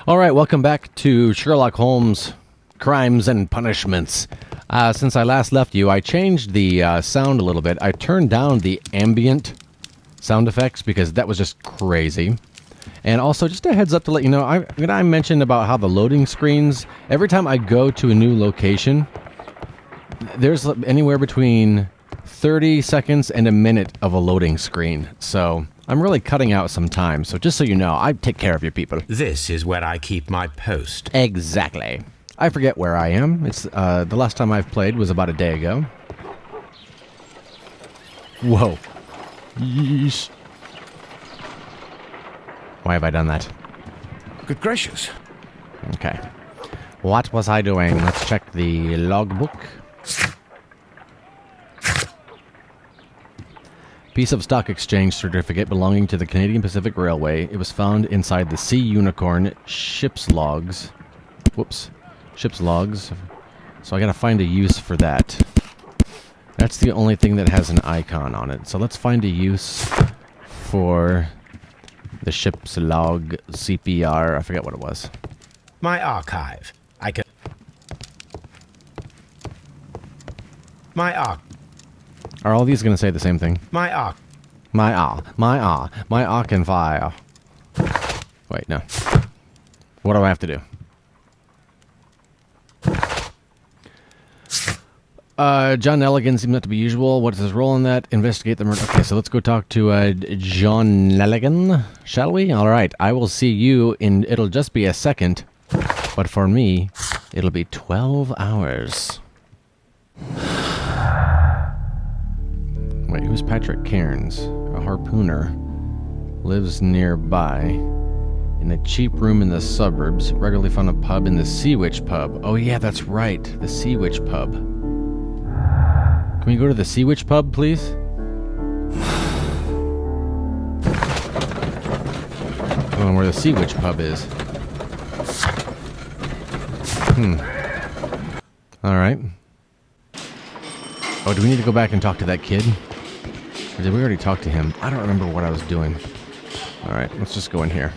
All right, welcome back to Sherlock Holmes Crimes and Punishments. Since I last left you, I changed the sound a little bit. I turned down the ambient sound effects because that was just crazy. And also, just a heads up to let you know, I mentioned about how the loading screens, every time I go to a new location, there's anywhere between 30 seconds and a minute of a loading screen. So I'm really cutting out some time. So just so you know, I take care of you people. This is where I keep my post. Exactly. I forget where I am. It's the last time I've played was about a day ago. Whoa. Yeesh. Why have I done that? Good gracious. Okay. What was I doing? Let's check the logbook. Piece of stock exchange certificate belonging to the Canadian Pacific Railway. It was found inside the Sea Unicorn ship's logs. Whoops. Ship's logs. So I gotta find a use for that. That's the only thing that has an icon on it. So let's find a use for the ship's log CPR. I forget what it was. My archive. I can... My arc. Are all these gonna say the same thing? My arc. My arc file. Wait, no. What do I have to do? John Nelligan seems not to be usual. What is his role in that? Investigate the murder. Okay, so let's go talk to John Nelligan, shall we? All right, I will see you in... It'll just be a second, but for me, it'll be 12 hours. Wait, who's Patrick Cairns? A harpooner. Lives nearby. In a cheap room in the suburbs. Regularly found a pub in the Sea Witch Pub. Oh yeah, that's right. The Sea Witch Pub. Can we go to the Sea Witch Pub, please? I don't know where the Sea Witch Pub is. Alright. Oh, do we need to go back and talk to that kid? Or did we already talk to him? I don't remember what I was doing. Alright, let's just go in here.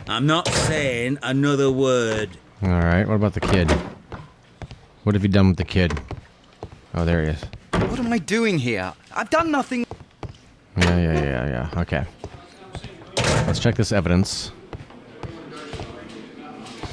I'm not saying another word. Alright, what about the kid? What have you done with the kid? Oh, there he is. What am I doing here? I've done nothing. Yeah. Okay. Let's check this evidence.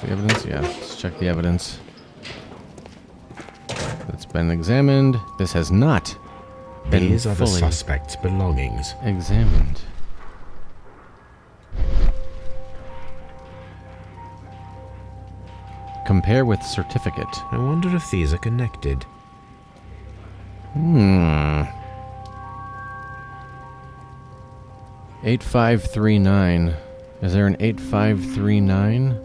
The evidence? Yeah, let's check the evidence. It's been examined. This has not been These are the fully suspect's belongings. examined. Compare with certificate. I wonder if these are connected. 8539. Is there an 8539?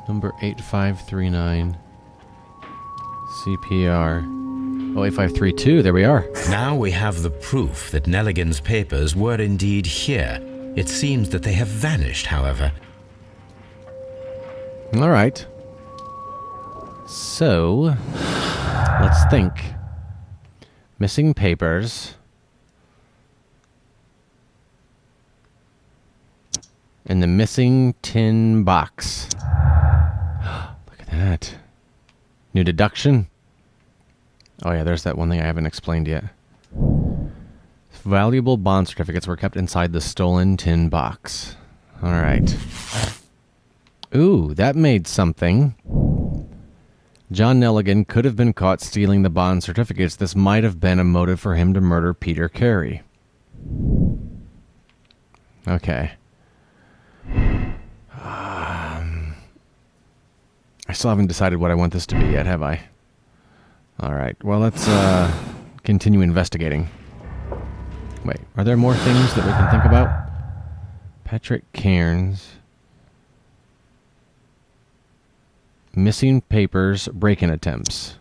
Number 8539. CPR. Oh, 8532. There we are. Now we have the proof that Nelligan's papers were indeed here. It seems that they have vanished, however. All right. So, let's think. Missing papers. And the missing tin box. Look at that. New deduction. Oh yeah, there's that one thing I haven't explained yet. Valuable bond certificates were kept inside the stolen tin box. All right. Ooh, that made something. John Nelligan could have been caught stealing the bond certificates. This might have been a motive for him to murder Peter Carey. Okay. I still haven't decided what I want this to be yet, have I? Alright, well, let's continue investigating. Wait, are there more things that we can think about? Patrick Cairns. Missing papers, break-in attempts.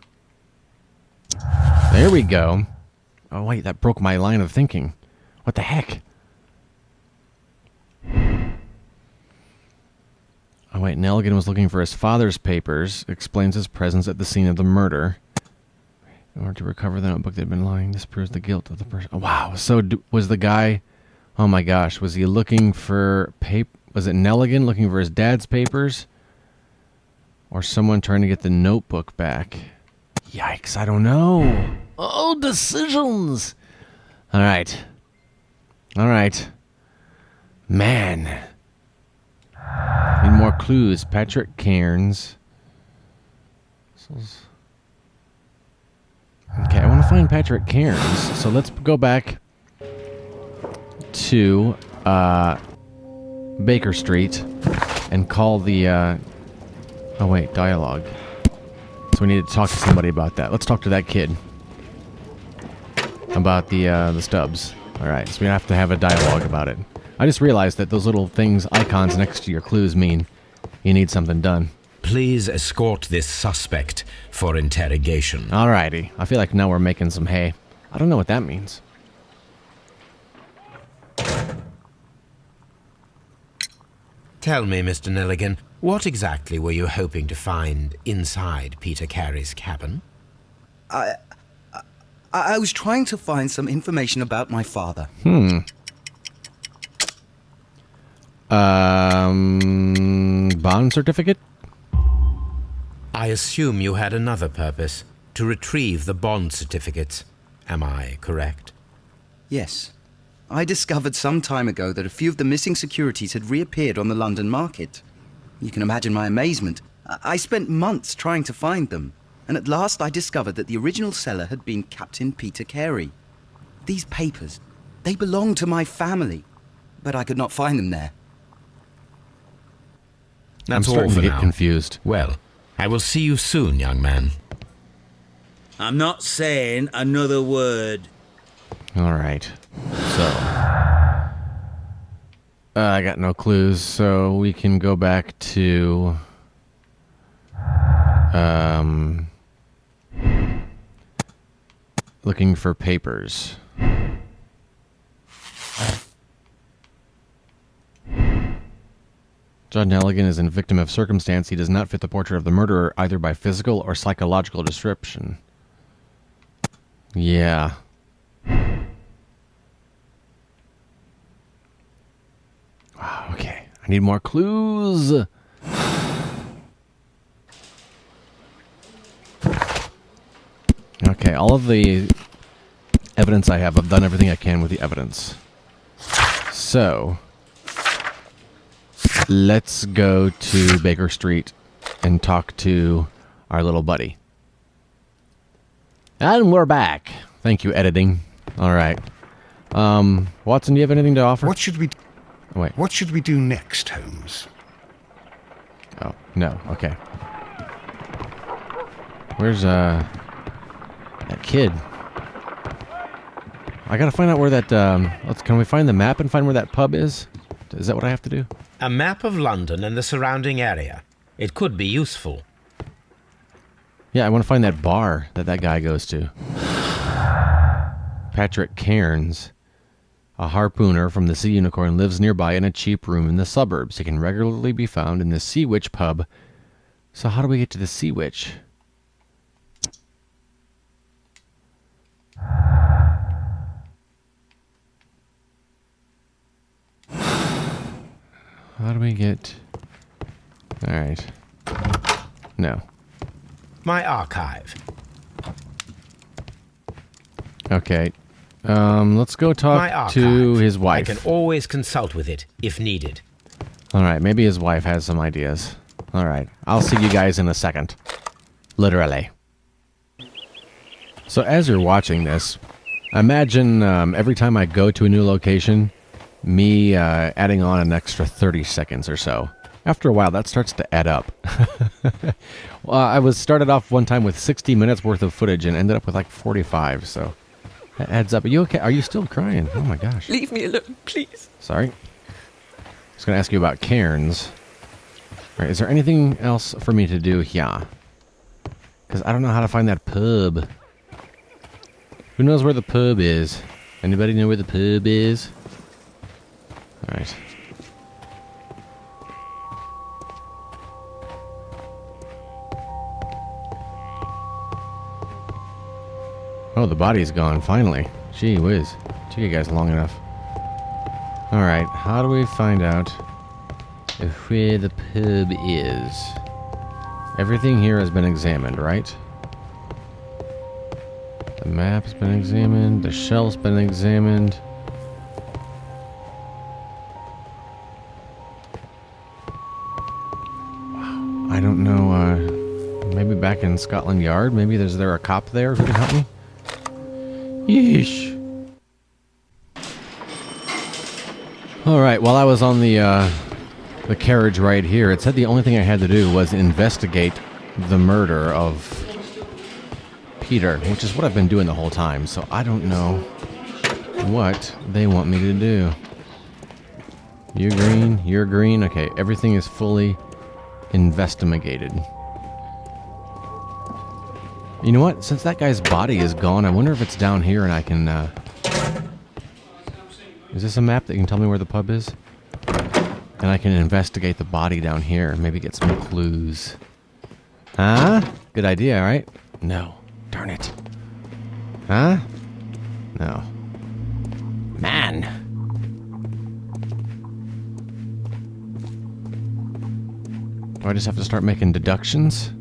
There we go. Oh, wait, that broke my line of thinking. What the heck? Oh, wait. Nelligan was looking for his father's papers. Explains his presence at the scene of the murder. In order to recover the notebook that had been lying, this proves the guilt of the person. Oh, wow. So was the guy... Oh, my gosh. Was he looking for... Was it Nelligan looking for his dad's papers? Or someone trying to get the notebook back? Yikes. I don't know. Oh, decisions. All right. All right. Man. Need more clues. Patrick Cairns. Okay, I want to find Patrick Cairns. So let's go back to Baker Street and call the... oh, wait. Dialogue. So we need to talk to somebody about that. Let's talk to that kid. About the stubs. Alright, so we have to have a dialogue about it. I just realized that those little things, icons next to your clues mean you need something done. Please escort this suspect for interrogation. Alrighty. I feel like now we're making some hay. I don't know what that means. Tell me, Mr. Nelligan, what exactly were you hoping to find inside Peter Carey's cabin? I was trying to find some information about my father. Bond certificate? I assume you had another purpose, to retrieve the bond certificates. Am I correct? Yes. I discovered some time ago that a few of the missing securities had reappeared on the London market. You can imagine my amazement. I spent months trying to find them, and at last I discovered that the original seller had been Captain Peter Carey. These papers, they belong to my family, but I could not find them there. That's I'm all starting for to get now. confused. Well, I will see you soon, young man. I'm not saying another word. Alright. So... I got no clues, so we can go back to... looking for papers. John Nelligan is a victim of circumstance. He does not fit the portrait of the murderer, either by physical or psychological description. Yeah. Wow, okay. I need more clues. Okay, all of the evidence I have, I've done everything I can with the evidence. So, let's go to Baker Street and talk to our little buddy. And we're back. Thank you, editing. All right. Watson, do you have anything to offer? What should we... Oh, wait. What should we do next, Holmes? Oh, no. Okay. Where's, that kid? I gotta find out where that, can we find the map and find where that pub is? Is that what I have to do? A map of London and the surrounding area. It could be useful. Yeah, I want to find that bar that guy goes to. Patrick Cairns, a harpooner from the Sea Unicorn, lives nearby in a cheap room in the suburbs. He can regularly be found in the Sea Witch pub. So how do we get to the Sea Witch? How do we get... Alright. No. My archive. Okay. Let's go My talk archive. to his wife. I can always consult with it if needed. Alright, maybe his wife has some ideas. Alright, I'll see you guys in a second. Literally. So as you're watching this, imagine every time I go to a new location, me adding on an extra 30 seconds or so. After a while, that starts to add up. Well, I started off one time with 60 minutes worth of footage and ended up with like 45, so that adds up. Are you okay? Are you still crying? Oh my gosh. Leave me alone, please. Sorry. I was going to ask you about Cairns. All right, is there anything else for me to do here? Because I don't know how to find that pub. Who knows where the pub is? Anybody know where the pub is? All right. Oh, the body's gone, finally. Gee whiz. Took you guys long enough. Alright, how do we find out where the pub is? Everything here has been examined, right? The map's been examined, the shelf's been examined. Wow, I don't know, maybe back in Scotland Yard? Maybe is there a cop there who can help me? Yeesh. Alright, while I was on the carriage right here, it said the only thing I had to do was investigate the murder of Peter, which is what I've been doing the whole time, so I don't know what they want me to do. You're green, okay, everything is fully investigated. You know what, since that guy's body is gone, I wonder if it's down here and I can, is this a map that can tell me where the pub is? And I can investigate the body down here, maybe get some clues. Huh? Good idea, right? No. Darn it. Huh? No. Man! Do I just have to start making deductions?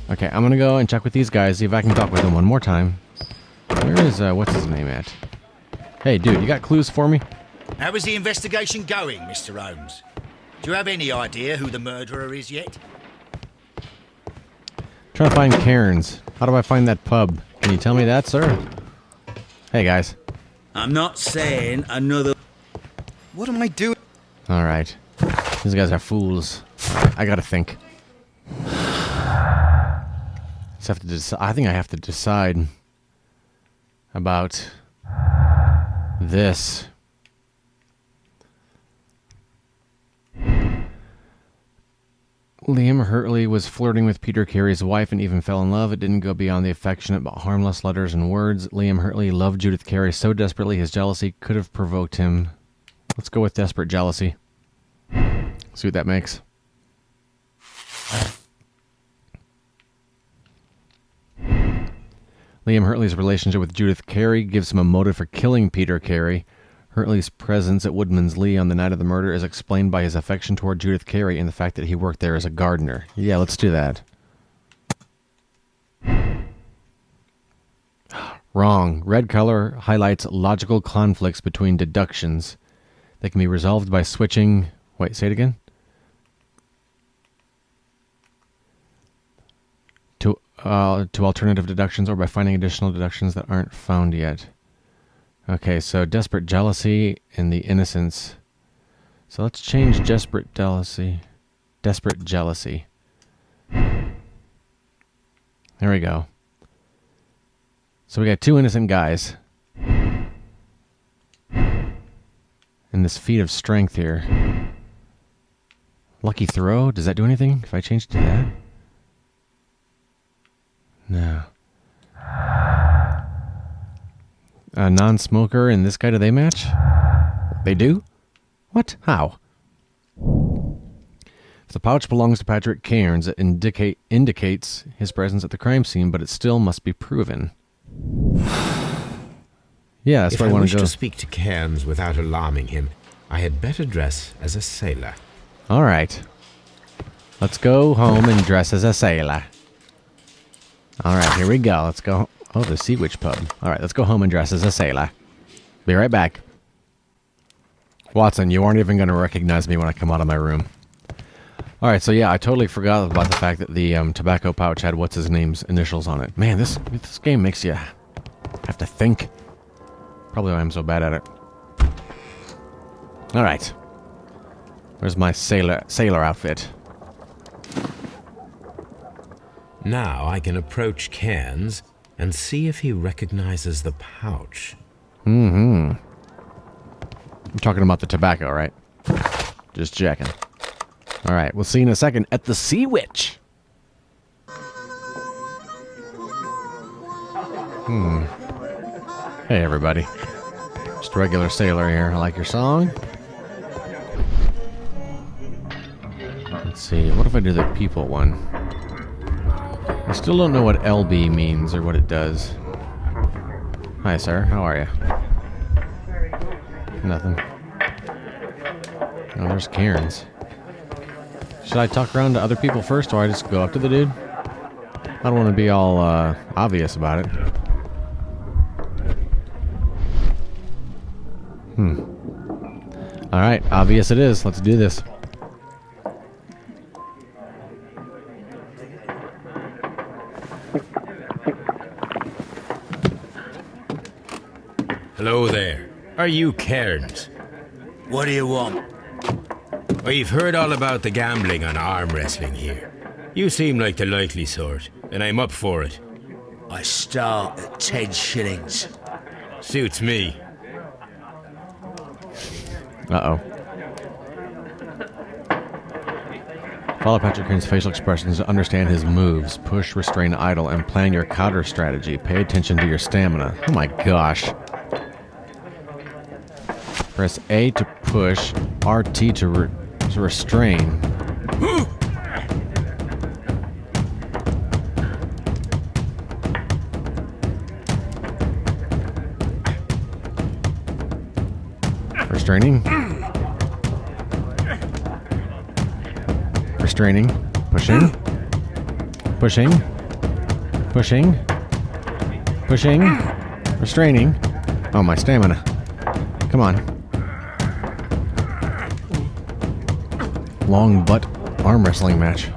Okay, I'm gonna go and check with these guys, see if I can talk with them one more time. Where is, what's his name at? Hey, dude, you got clues for me? How is the investigation going, Mr. Holmes? Do you have any idea who the murderer is yet? Trying to find Cairns. How do I find that pub? Can you tell me that, sir? Hey, guys. I'm not saying another... What am I doing? Alright. These guys are fools. I gotta think. Just have to I think I have to decide about this. Liam Hurtley was flirting with Peter Carey's wife and even fell in love. It didn't go beyond the affectionate but harmless letters and words. Liam Hurtley loved Judith Carey so desperately his jealousy could have provoked him. Let's go with desperate jealousy. See what that makes. Liam Hurtley's relationship with Judith Carey gives him a motive for killing Peter Carey. Hurtley's presence at Woodman's Lee on the night of the murder is explained by his affection toward Judith Carey and the fact that he worked there as a gardener. Yeah, let's do that. Wrong. Red color highlights logical conflicts between deductions. They can be resolved by switching... Wait, say it again? To alternative deductions or by finding additional deductions that aren't found yet. Okay, so desperate jealousy and the innocence. So let's change desperate jealousy. Desperate jealousy. There we go. So we got two innocent guys. And this feat of strength here. Lucky throw? Does that do anything if I change it to that? No. A non-smoker and this guy, do they match? They do? What? How? If the pouch belongs to Patrick Cairns, it indicates his presence at the crime scene, but it still must be proven. Yeah, that's where I want to go. If I wish to speak to Cairns without alarming him, I had better dress as a sailor. All right. Let's go home and dress as a sailor. All right, here we go. Let's go. Oh, the Sea Witch pub. All right, let's go home and dress as a sailor. Be right back. Watson, you aren't even going to recognize me when I come out of my room. All right, so yeah, I totally forgot about the fact that the tobacco pouch had what's-his-name's initials on it. Man, this game makes you have to think. Probably why I'm so bad at it. All right. Where's my sailor outfit? Now I can approach Cairns and see if he recognizes the pouch. Mm-hmm. You're talking about the tobacco, right? Just checking. All right, we'll see you in a second at the Sea Witch. Hey, everybody. Just a regular sailor here. I like your song. Let's see. What if I do the people one? I still don't know what LB means or what it does. Hi, sir. How are you? Nothing. Oh, there's Cairns. Should I talk around to other people first, or I just go up to the dude? I don't want to be all obvious about it. Alright, obvious it is. Let's do this. Hello there. Are you Cairns? What do you want? I've heard all about the gambling on arm wrestling here. You seem like the likely sort, and I'm up for it. I start at 10 shillings. Suits me. Uh-oh. Follow Patrick Cairn's facial expressions to understand his moves. Push, restrain, idle, and plan your counter strategy. Pay attention to your stamina. Oh my gosh. Press A to push, RT to restrain. Restraining. Restraining. Pushing. Pushing. Pushing. Pushing. Restraining. Oh, my stamina. Come on. Long butt arm wrestling match.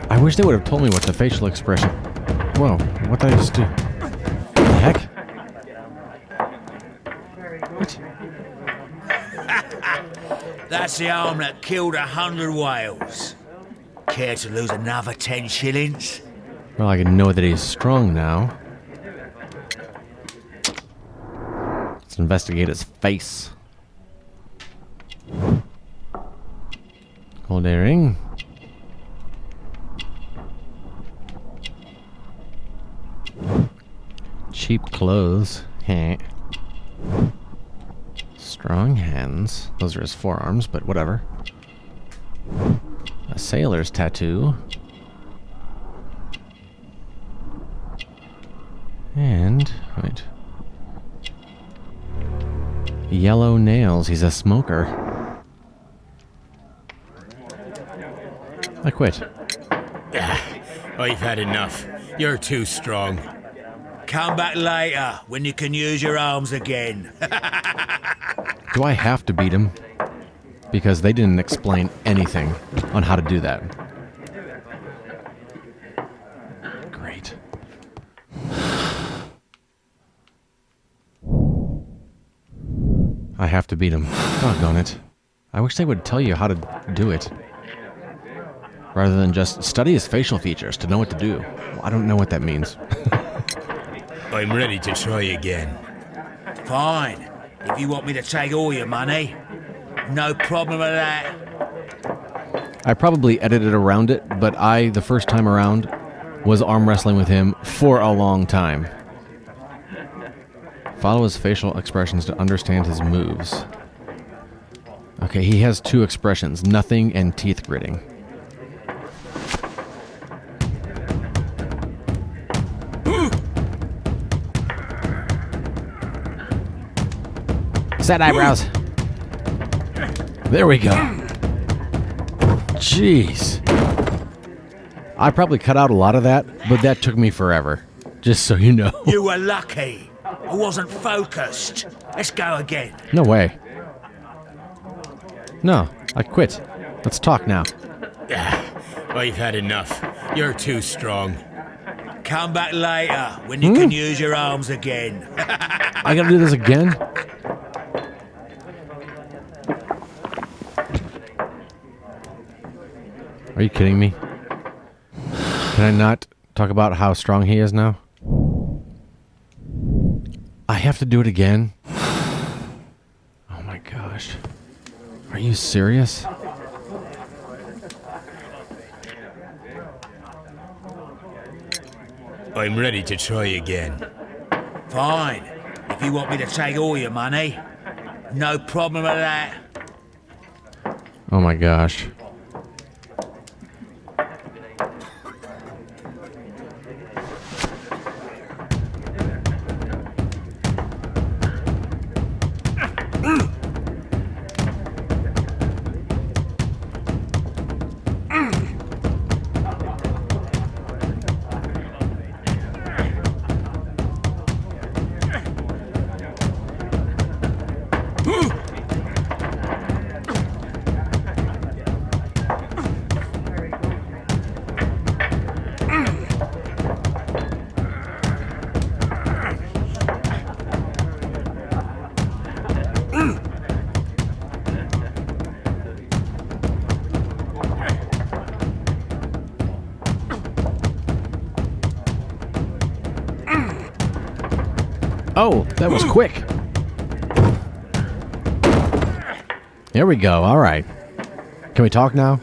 I wish they would have told me what the facial expression... Whoa, what did I just do? What the heck? What? That's the arm that killed 100 whales. Care to lose another 10 shillings? Well, I can know that he's strong now. Let's investigate his face. Gold earring. Cheap clothes. Heh. Strong hands. Those are his forearms, but whatever. A sailor's tattoo. And, wait. Yellow nails. He's a smoker. I quit. I've had enough. You're too strong. Come back later, when you can use your arms again. Do I have to beat him? Because they didn't explain anything on how to do that. Great. I have to beat him. Doggone it. I wish they would tell you how to do it. Rather than just study his facial features to know what to do. Well, I don't know what that means. I'm ready to try again. Fine. If you want me to take all your money, no problem with that. I probably edited around it, but the first time around, was arm wrestling with him for a long time. Follow his facial expressions to understand his moves. Okay, he has two expressions, nothing and teeth gritting. Set eyebrows. There we go. Jeez. I probably cut out a lot of that, but that took me forever. Just so you know. You were lucky. I wasn't focused. Let's go again. No way. No, I quit. Let's talk now. I've had enough. You're too strong. Come back later, when you can use your arms again. I gotta do this again? Are you kidding me? Can I not talk about how strong he is now? I have to do it again? Oh my gosh. Are you serious? I'm ready to try again. Fine. If you want me to take all your money, no problem with that. Oh my gosh. Oh, that was quick. There we go. All right. Can we talk now?